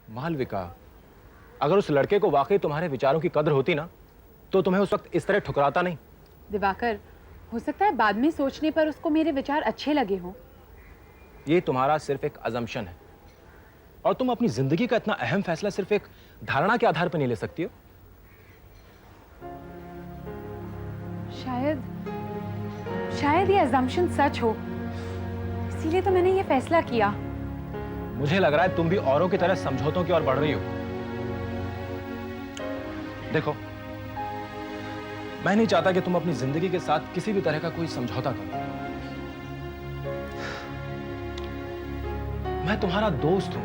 मालविका, अगर उस लड़के को वाकई तुम्हारे विचारों की कदर होती ना, तो तुम्हें उस वक्त इस तरह ठुकराता नहीं। दिवाकर, हो सकता है बाद में सोचने पर उसको मेरे विचार अच्छे लगे हों। ये तुम्हारा सिर्फ एक अजम्पशन है, और तुम अपनी जिंदगी का इतना अहम फैसला सिर्फ एक धारणा के आधार पर नहीं ले सकती हो। शायद शायद ये अजम्पशन सच हो, इसीलिए तो मैंने ये फैसला किया। मुझे लग रहा है तुम भी औरों की तरह समझौतों की ओर बढ़ रही हो। देखो, मैं नहीं चाहता कि तुम अपनी जिंदगी के साथ किसी भी तरह का कोई समझौता करो। मैं तुम्हारा दोस्त हूं,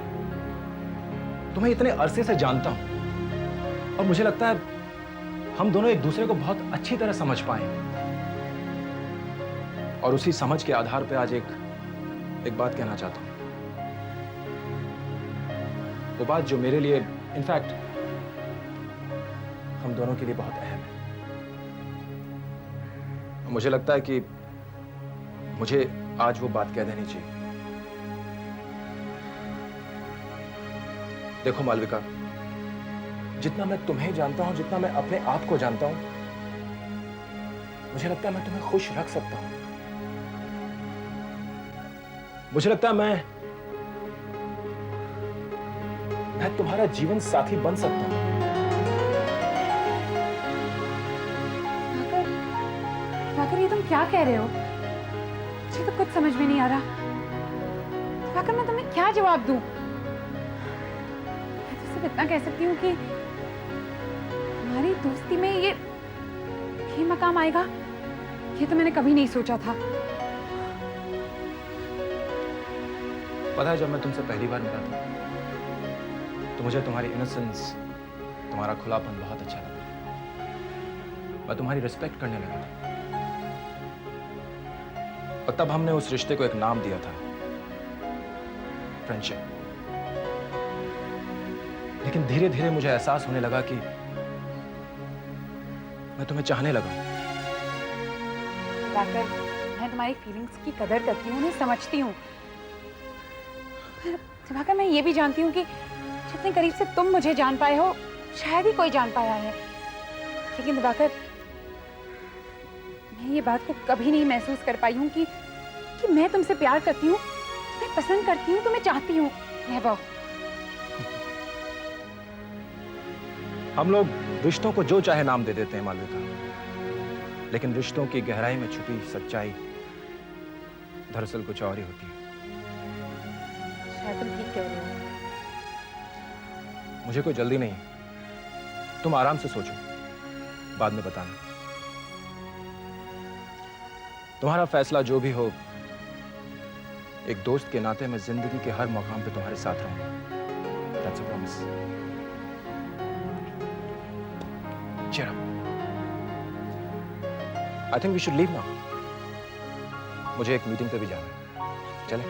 तुम्हें इतने अरसे से जानता हूं, और मुझे लगता है हम दोनों एक दूसरे को बहुत अच्छी तरह समझ पाए, और उसी समझ के आधार पर आज एक बात कहना चाहता हूं। वो बात जो मेरे लिए, इनफैक्ट हम दोनों के लिए बहुत अहम है। मुझे लगता है कि मुझे आज वो बात कह देनी चाहिए। देखो मालविका, जितना मैं तुम्हें जानता हूं, जितना मैं अपने आप को जानता हूं, मुझे लगता है मैं तुम्हें खुश रख सकता हूं। मुझे लगता है मैं तुम्हारा जीवन साथी बन सकता हूं। दिवाकर, ये तुम क्या कह रहे हो? मुझे तो कुछ समझ में नहीं आ रहा। दिवाकर, मैं तुम्हें क्या जवाब दूं? मैं तो सिर्फ इतना कह सकती हूँ कि हमारी दोस्ती में ये मकाम आएगा, ये तो मैंने कभी नहीं सोचा था। पता है, जब मैं तुमसे पहली बार मिला था तो मुझे तुम्हारी इनोसेंस, तुम्हारा खुलापन बहुत अच्छा लगा। मैं तुम्हारी रिस्पेक्ट करने लगा था, और तब हमने उस रिश्ते को एक नाम दिया था, फ्रेंडशिप। लेकिन धीरे धीरे मुझे एहसास होने लगा कि मैं तुम्हें चाहने लगा। दिवाकर, मैं तुम्हारी फीलिंग्स की कदर करती हूँ, उन्हें समझती हूँ। दिवाकर, मैं ये भी जानती हूँ कि जितने करीब से तुम मुझे जान पाए हो, शायद ही कोई जान पाया है। लेकिन दिवाकर, मैं ये बात को कभी नहीं महसूस कर पाई हूँ कि मैं तुमसे प्यार करती हूँ, तुम्हें पसंद करती हूँ, तुम्हें चाहती हूँ। नेवर। हम लोग रिश्तों को जो चाहे नाम दे देते हैं मालविका, लेकिन रिश्तों की गहराई में छुपी सच्चाई दरअसल कुछ और ही होती है। शायद तुम ठीक कह रहे हो। मुझे कोई जल्दी नहीं, तुम आराम से सोचो, बाद में बताना। तुम्हारा फैसला जो भी हो, एक दोस्त के नाते मैं जिंदगी के हर मकाम पे तुम्हारे साथ रहूंगा। That's a promise. Cheer up. I think we should leave now. मुझे एक मीटिंग पे भी जाना है। चलें?